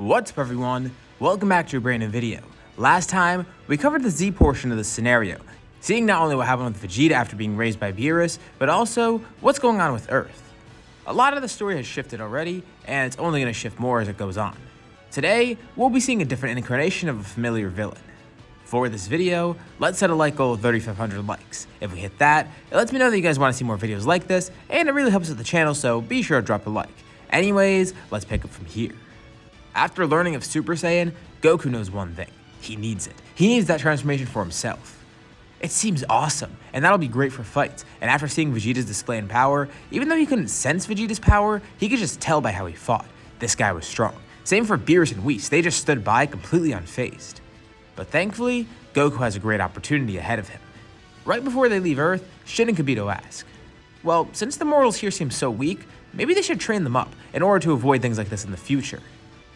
What's up everyone? Welcome back to a brand new video. Last time, we covered the Z portion of the scenario, seeing not only what happened with Vegeta after being raised by Beerus, but also what's going on with Earth. A lot of the story has shifted already, and it's only going to shift more as it goes on. Today, we'll be seeing a different incarnation of a familiar villain. For this video, let's set a like goal of 3,500 likes. If we hit that, it lets me know that you guys want to see more videos like this, and it really helps with the channel, so be sure to drop a like. Anyways, let's pick up from here. After learning of Super Saiyan, Goku knows one thing. He needs it. He needs that transformation for himself. It seems awesome, and that'll be great for fights, and after seeing Vegeta's display in power, even though he couldn't sense Vegeta's power, he could just tell by how he fought. This guy was strong. Same for Beerus and Whis, they just stood by completely unfazed. But thankfully, Goku has a great opportunity ahead of him. Right before they leave Earth, Shin and Kibito ask, well, since the mortals here seem so weak, maybe they should train them up in order to avoid things like this in the future.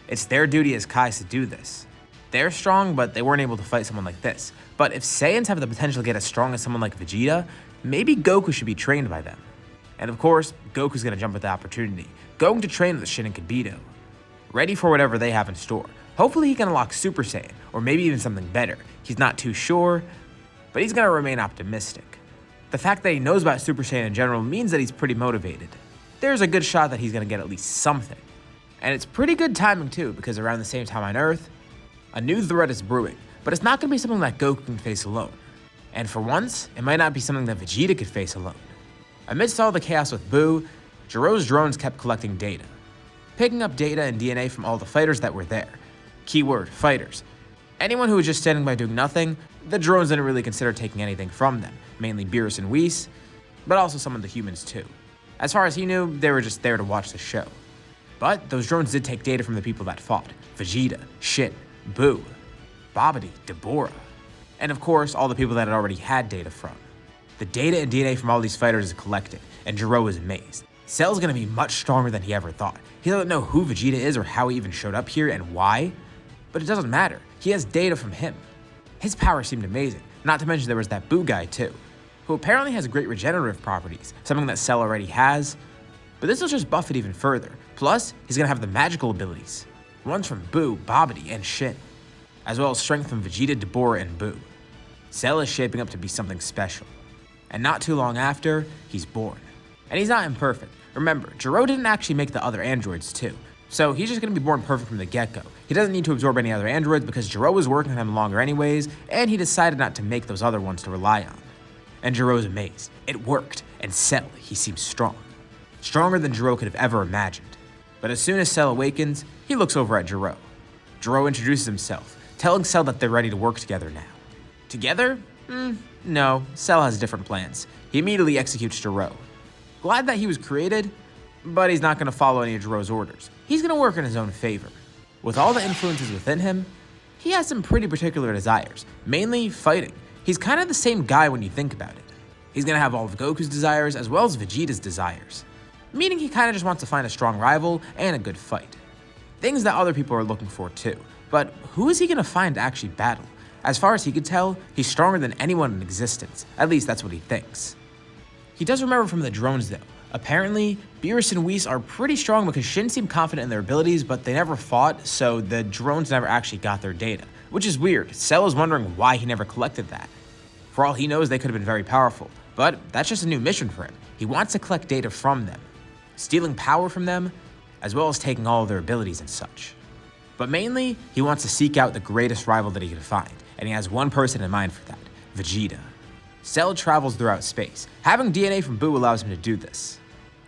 It's their duty as Kais to do this. They're strong, but they weren't able to fight someone like this. But if Saiyans have the potential to get as strong as someone like Vegeta, maybe Goku should be trained by them. And of course, Goku's gonna jump at the opportunity, going to train with Shin and Kibito. Ready for whatever they have in store. Hopefully he can unlock Super Saiyan, or maybe even something better. He's not too sure, but he's gonna remain optimistic. The fact that he knows about Super Saiyan in general means that he's pretty motivated. There's a good shot that he's gonna get at least something. And it's pretty good timing too, because around the same time on Earth, a new threat is brewing, but it's not gonna be something that Goku can face alone. And for once, it might not be something that Vegeta could face alone. Amidst all the chaos with Buu, Jiro's drones kept collecting data, picking up data and DNA from all the fighters that were there. Keyword, fighters. Anyone who was just standing by doing nothing, the drones didn't really consider taking anything from them, mainly Beerus and Whis, but also some of the humans too. As far as he knew, they were just there to watch the show. But those drones did take data from the people that fought. Vegeta, Shin, Buu, Babidi, Deborah, and of course all the people that had already had data from. The data and DNA from all these fighters is collected, and Jiro is amazed. Cell's gonna be much stronger than he ever thought. He doesn't know who Vegeta is or how he even showed up here and why, but it doesn't matter. He has data from him. His power seemed amazing, not to mention there was that Buu guy too, who apparently has great regenerative properties, something that Cell already has, but this will just buff it even further. Plus, he's gonna have the magical abilities, ones from Buu, Babidi, and Shin, as well as strength from Vegeta, Deborah, and Buu. Cell is shaping up to be something special, and not too long after, he's born. And he's not imperfect. Remember, Jiro didn't actually make the other androids too, so he's just gonna be born perfect from the get-go. He doesn't need to absorb any other androids because Jiro was working on him longer anyways, and he decided not to make those other ones to rely on. And Jiro's amazed. It worked, and Cell, he seems strong. Stronger than Jiro could have ever imagined. But as soon as Cell awakens, he looks over at Jiro. Jiro introduces himself, telling Cell that they're ready to work together now. Together? No, Cell has different plans. He immediately executes Jiro. Glad that he was created, but he's not going to follow any of Jiro's orders. He's going to work in his own favor. With all the influences within him, he has some pretty particular desires, mainly fighting. He's kind of the same guy when you think about it. He's going to have all of Goku's desires as well as Vegeta's desires, meaning he kind of just wants to find a strong rival and a good fight. Things that other people are looking for too. But who is he going to find to actually battle? As far as he could tell, he's stronger than anyone in existence. At least that's what he thinks. He does remember from the drones though. Apparently, Beerus and Whis are pretty strong because Shin seemed confident in their abilities, but they never fought, so the drones never actually got their data. Which is weird. Cell is wondering why he never collected that. For all he knows, they could have been very powerful. But that's just a new mission for him. He wants to collect data from them, stealing power from them, as well as taking all of their abilities and such. But mainly, he wants to seek out the greatest rival that he can find, and he has one person in mind for that, Vegeta. Cell travels throughout space. Having DNA from Buu allows him to do this.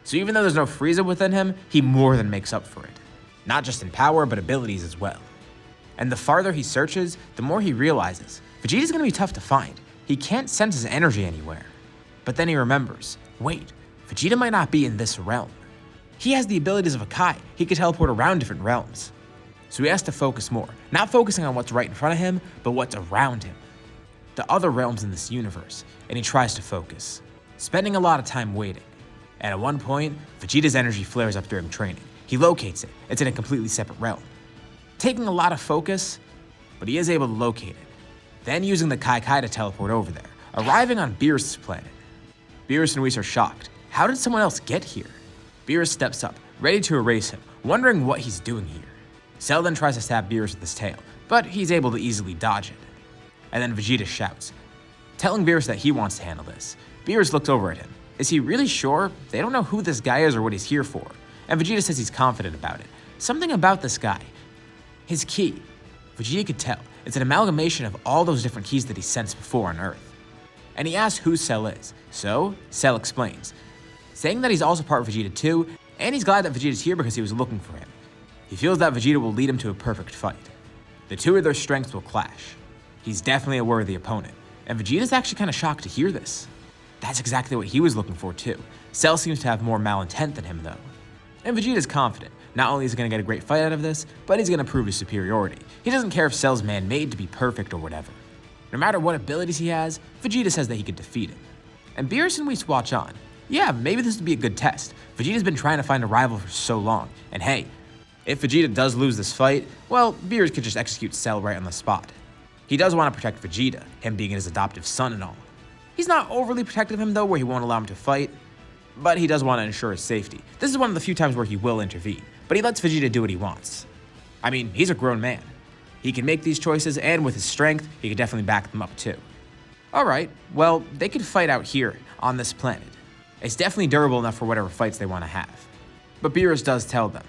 So even though there's no Frieza within him, he more than makes up for it. Not just in power, but abilities as well. And the farther he searches, the more he realizes, Vegeta's gonna be tough to find. He can't sense his energy anywhere. But then he remembers, wait, Vegeta might not be in this realm. He has the abilities of a Kai. He could teleport around different realms. So he has to focus more, not focusing on what's right in front of him, but what's around him. The other realms in this universe, and he tries to focus, spending a lot of time waiting. And at one point, Vegeta's energy flares up during training. He locates it. It's in a completely separate realm. Taking a lot of focus, but he is able to locate it. Then using the Kai to teleport over there, arriving on Beerus' planet. Beerus and Whis are shocked. How did someone else get here? Beerus steps up, ready to erase him, wondering what he's doing here. Cell then tries to stab Beerus with his tail, but he's able to easily dodge it. And then Vegeta shouts, telling Beerus that he wants to handle this. Beerus looks over at him. Is he really sure? They don't know who this guy is or what he's here for. And Vegeta says he's confident about it. Something about this guy. His key. Vegeta could tell. It's an amalgamation of all those different keys that he sensed before on Earth. And he asks who Cell is. So, Cell explains, saying that he's also part of Vegeta too, and he's glad that Vegeta's here because he was looking for him. He feels that Vegeta will lead him to a perfect fight. The two of their strengths will clash. He's definitely a worthy opponent, and Vegeta's actually kind of shocked to hear this. That's exactly what he was looking for too. Cell seems to have more malintent than him though. And Vegeta's confident. Not only is he going to get a great fight out of this, but he's going to prove his superiority. He doesn't care if Cell's man-made to be perfect or whatever. No matter what abilities he has, Vegeta says that he could defeat him. And Beerus and Whis watch on. Yeah, maybe this would be a good test. Vegeta's been trying to find a rival for so long, and hey, if Vegeta does lose this fight, well, Beerus could just execute Cell right on the spot. He does want to protect Vegeta, him being his adoptive son and all. He's not overly protective of him though, where he won't allow him to fight, but he does want to ensure his safety. This is one of the few times where he will intervene, but he lets Vegeta do what he wants. I mean, he's a grown man. He can make these choices, and with his strength, he could definitely back them up too. Alright, well, they could fight out here, on this planet. It's definitely durable enough for whatever fights they want to have. But Beerus does tell them,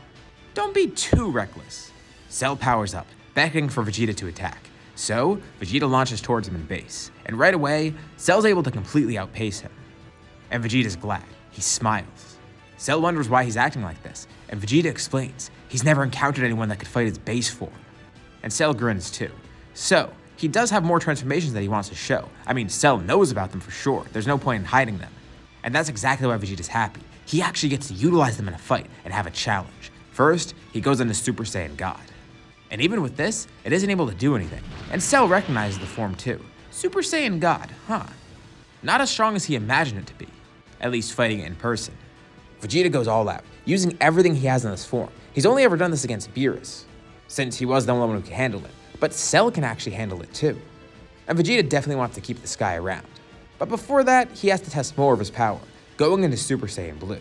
don't be too reckless. Cell powers up, beckoning for Vegeta to attack. So, Vegeta launches towards him in base, and right away, Cell's able to completely outpace him. And Vegeta's glad. He smiles. Cell wonders why he's acting like this, and Vegeta explains he's never encountered anyone that could fight his base form. And Cell grins too. So, he does have more transformations that he wants to show. I mean, Cell knows about them for sure. There's no point in hiding them. And that's exactly why Vegeta's happy. He actually gets to utilize them in a fight and have a challenge. First, he goes into Super Saiyan God. And even with this, it isn't able to do anything. And Cell recognizes the form too. Super Saiyan God, huh? Not as strong as he imagined it to be. At least fighting it in person. Vegeta goes all out, using everything he has in this form. He's only ever done this against Beerus, since he was the only one who could handle it. But Cell can actually handle it too. And Vegeta definitely wants to keep this guy around. But before that, he has to test more of his power, going into Super Saiyan Blue.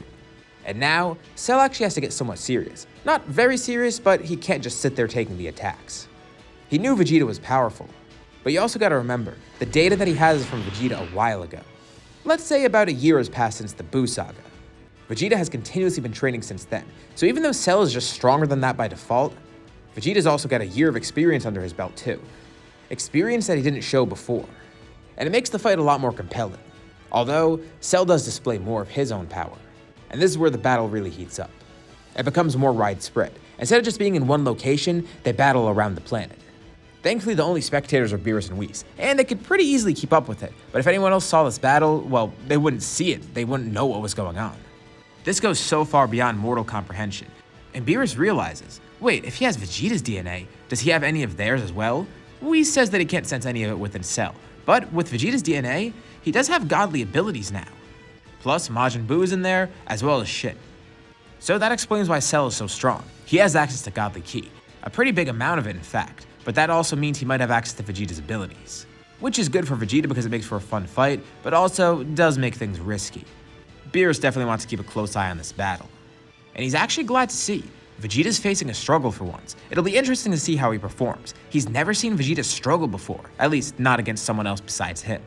And now, Cell actually has to get somewhat serious. Not very serious, but he can't just sit there taking the attacks. He knew Vegeta was powerful, but you also gotta remember, the data that he has is from Vegeta a while ago. Let's say about a year has passed since the Buu saga. Vegeta has continuously been training since then, so even though Cell is just stronger than that by default, Vegeta's also got a year of experience under his belt too. Experience that he didn't show before. And it makes the fight a lot more compelling. Although, Cell does display more of his own power. And this is where the battle really heats up. It becomes more widespread. Instead of just being in one location, they battle around the planet. Thankfully, the only spectators are Beerus and Whis, and they could pretty easily keep up with it. But if anyone else saw this battle, well, they wouldn't see it. They wouldn't know what was going on. This goes so far beyond mortal comprehension. And Beerus realizes, wait, if he has Vegeta's DNA, does he have any of theirs as well? Whis says that he can't sense any of it within Cell. But with Vegeta's DNA, he does have godly abilities now. Plus, Majin Buu is in there, as well as Shin. So that explains why Cell is so strong. He has access to godly ki, a pretty big amount of it in fact, but that also means he might have access to Vegeta's abilities. Which is good for Vegeta because it makes for a fun fight, but also does make things risky. Beerus definitely wants to keep a close eye on this battle. And he's actually glad to see Vegeta's facing a struggle for once. It'll be interesting to see how he performs. He's never seen Vegeta struggle before, at least not against someone else besides him.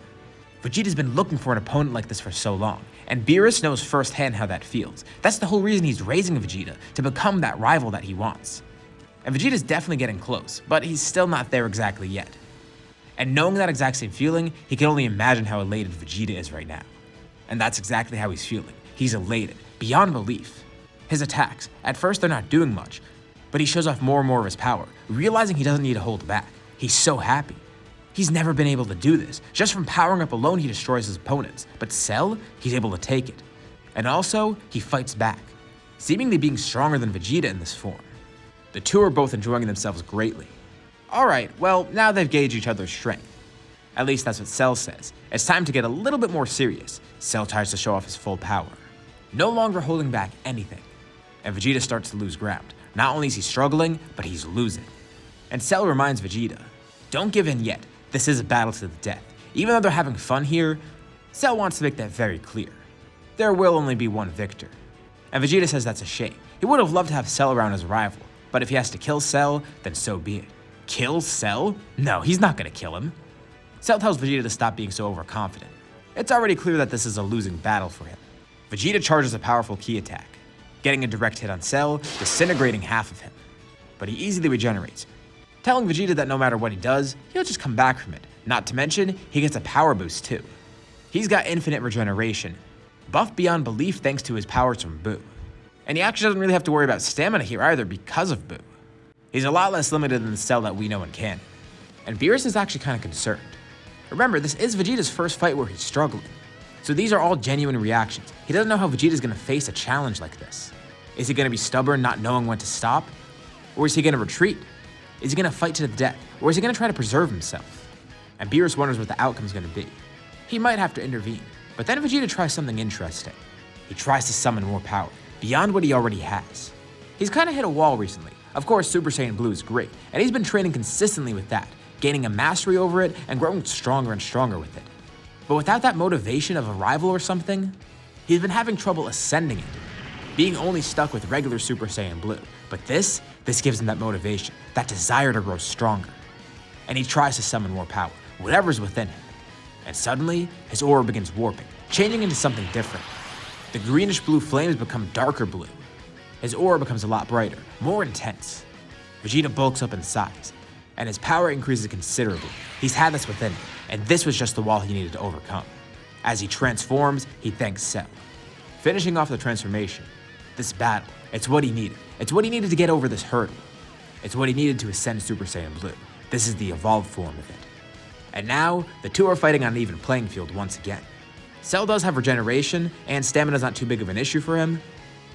Vegeta's been looking for an opponent like this for so long, and Beerus knows firsthand how that feels. That's the whole reason he's raising Vegeta, to become that rival that he wants. And Vegeta's definitely getting close, but he's still not there exactly yet. And knowing that exact same feeling, he can only imagine how elated Vegeta is right now. And that's exactly how he's feeling. He's elated, beyond belief. His attacks, at first they're not doing much, but he shows off more and more of his power, realizing he doesn't need to hold back. He's so happy. He's never been able to do this. Just from powering up alone, he destroys his opponents. But Cell, he's able to take it. And also, he fights back, seemingly being stronger than Vegeta in this form. The two are both enjoying themselves greatly. Alright, well, now they've gauged each other's strength. At least that's what Cell says. It's time to get a little bit more serious. Cell tries to show off his full power, no longer holding back anything. And Vegeta starts to lose ground. Not only is he struggling, but he's losing. And Cell reminds Vegeta, don't give in yet. This is a battle to the death. Even though they're having fun here, Cell wants to make that very clear. There will only be one victor. And Vegeta says that's a shame. He would have loved to have Cell around as a rival, But if he has to kill Cell, then so be it. Kill Cell? No, he's not gonna kill him. Cell tells Vegeta to stop being so overconfident. It's already clear that this is a losing battle for him. Vegeta charges a powerful ki attack, getting a direct hit on Cell, disintegrating half of him. But he easily regenerates, telling Vegeta that no matter what he does, he'll just come back from it. Not to mention, he gets a power boost too. He's got infinite regeneration, buffed beyond belief thanks to his powers from Buu. And he actually doesn't really have to worry about stamina here either because of Buu. He's a lot less limited than the Cell that we know in canon. And Beerus is actually kind of concerned. Remember, this is Vegeta's first fight where he's struggling. So these are all genuine reactions. He doesn't know how Vegeta's gonna face a challenge like this. Is he gonna be stubborn, not knowing when to stop? Or is he gonna retreat? Is he gonna fight to the death? Or is he gonna try to preserve himself? And Beerus wonders what the outcome's gonna be. He might have to intervene, but then Vegeta tries something interesting. He tries to summon more power, beyond what he already has. He's kinda hit a wall recently. Of course, Super Saiyan Blue is great, and he's been training consistently with that, gaining a mastery over it and growing stronger and stronger with it. But without that motivation of a rival or something, he's been having trouble ascending it, being only stuck with regular Super Saiyan Blue. But this gives him that motivation, that desire to grow stronger. And he tries to summon more power, whatever's within him. And suddenly, his aura begins warping, changing into something different. The greenish-blue flames become darker blue. His aura becomes a lot brighter, more intense. Vegeta bulks up in size, and his power increases considerably. He's had this within him, and this was just the wall he needed to overcome. As he transforms, he thanks Cell. Finishing off the transformation, this battle, it's what he needed. It's what he needed to get over this hurdle. It's what he needed to ascend Super Saiyan Blue. This is the evolved form of it. And now, the two are fighting on an even playing field once again. Cell does have regeneration, and stamina's not too big of an issue for him,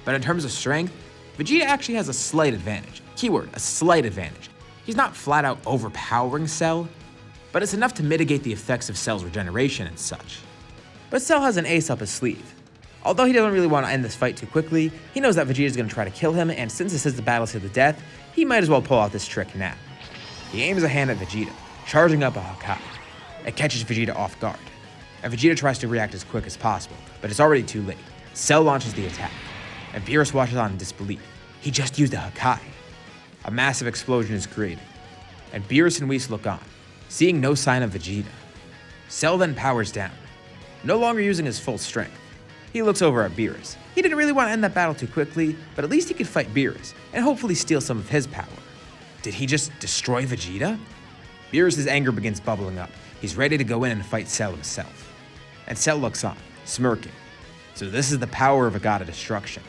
but in terms of strength, Vegeta actually has a slight advantage. Keyword, a slight advantage. He's not flat out overpowering Cell, but it's enough to mitigate the effects of Cell's regeneration and such. But Cell has an ace up his sleeve. Although he doesn't really want to end this fight too quickly, he knows that Vegeta's going to try to kill him, and since this is the battle to the death, he might as well pull out this trick now. He aims a hand at Vegeta, charging up a Hakai. It catches Vegeta off guard, and Vegeta tries to react as quick as possible, but it's already too late. Cell launches the attack, and Beerus watches on in disbelief. He just used a Hakai. A massive explosion is created, and Beerus and Whis look on, seeing no sign of Vegeta. Cell then powers down, no longer using his full strength. He looks over at Beerus. He didn't really want to end that battle too quickly, but at least he could fight Beerus, and hopefully steal some of his power. Did he just destroy Vegeta? Beerus' anger begins bubbling up. He's ready to go in and fight Cell himself. And Cell looks on, smirking. So this is the power of a god of destruction.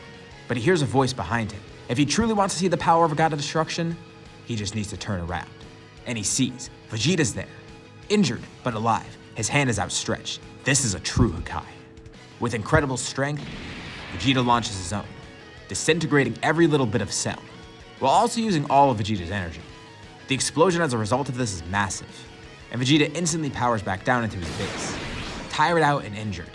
But he hears a voice behind him. If he truly wants to see the power of a god of destruction, he just needs to turn around. And he sees Vegeta's there, injured but alive. His hand is outstretched. This is a true Hakai. With incredible strength, Vegeta launches his own, disintegrating every little bit of Cell, while also using all of Vegeta's energy. The explosion as a result of this is massive, and Vegeta instantly powers back down into his base, tired out and injured.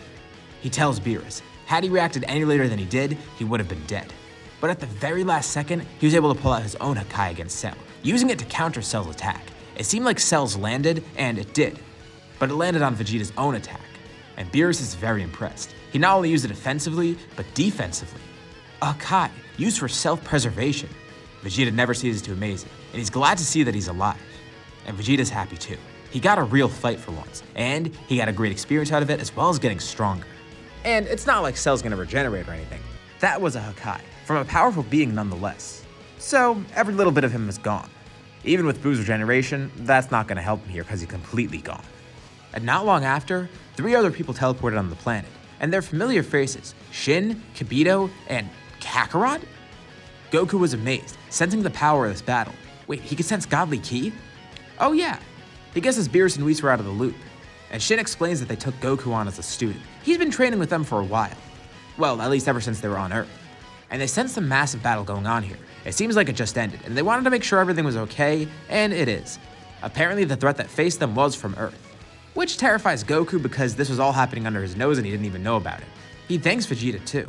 He tells Beerus, had he reacted any later than he did, he would have been dead. But at the very last second, he was able to pull out his own Hakai against Cell, using it to counter Cell's attack. It seemed like Cell's landed, and it did, but it landed on Vegeta's own attack, and Beerus is very impressed. He not only used it offensively, but defensively. A Hakai, used for self-preservation. Vegeta never ceases to amaze him, and he's glad to see that he's alive. And Vegeta's happy too. He got a real fight for once, and he got a great experience out of it as well as getting stronger. And it's not like Cell's gonna regenerate or anything. That was a Hakai, from a powerful being nonetheless. So every little bit of him is gone. Even with Buu's regeneration, that's not gonna help him here because he's completely gone. And not long after, 3 other people teleported on the planet, and they're familiar faces, Shin, Kibito, and Kakarot? Goku was amazed, sensing the power of this battle. Wait, he could sense godly ki? Oh yeah, he guesses Beerus and Whis were out of the loop. And Shin explains that they took Goku on as a student. He's been training with them for a while. Well, at least ever since they were on Earth. And they sense a massive battle going on here. It seems like it just ended, and they wanted to make sure everything was okay, and it is. Apparently the threat that faced them was from Earth, which terrifies Goku because this was all happening under his nose and he didn't even know about it. He thanks Vegeta too.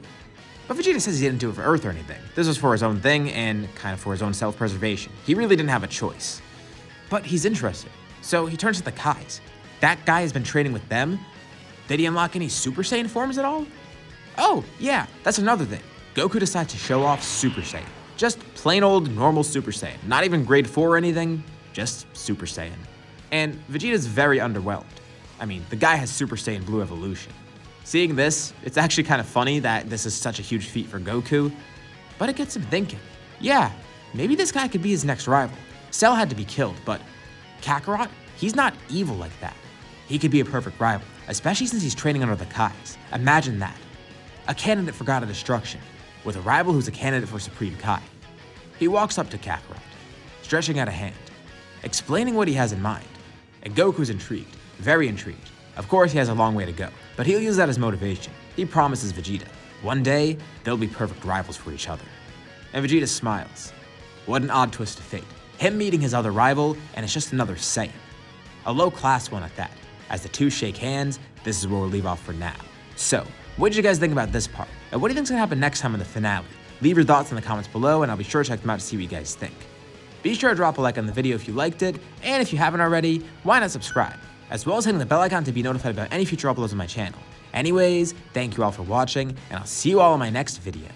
But Vegeta says he didn't do it for Earth or anything. This was for his own thing and kind of for his own self-preservation. He really didn't have a choice. But he's interested, so he turns to the Kais. That guy has been training with them? Did he unlock any Super Saiyan forms at all? Oh, yeah, that's another thing. Goku decides to show off Super Saiyan. Just plain old normal Super Saiyan. Not even grade 4 or anything, just Super Saiyan. And Vegeta's very underwhelmed. I mean, the guy has Super Saiyan Blue evolution. Seeing this, it's actually kind of funny that this is such a huge feat for Goku, but it gets him thinking. Yeah, maybe this guy could be his next rival. Cell had to be killed, but Kakarot, he's not evil like that. He could be a perfect rival, especially since he's training under the Kais. Imagine that. A candidate for God of Destruction, with a rival who's a candidate for Supreme Kai. He walks up to Kakarot, stretching out a hand, explaining what he has in mind. And Goku's intrigued, very intrigued. Of course, he has a long way to go, but he'll use that as motivation. He promises Vegeta, one day, they'll be perfect rivals for each other. And Vegeta smiles. What an odd twist of fate. Him meeting his other rival, and it's just another Saiyan. A low-class one at that. As the two shake hands, this is where we'll leave off for now. So, what did you guys think about this part? And what do you think's gonna happen next time in the finale? Leave your thoughts in the comments below, and I'll be sure to check them out to see what you guys think. Be sure to drop a like on the video if you liked it, and if you haven't already, why not subscribe? As well as hitting the bell icon to be notified about any future uploads on my channel. Anyways, thank you all for watching, and I'll see you all in my next video.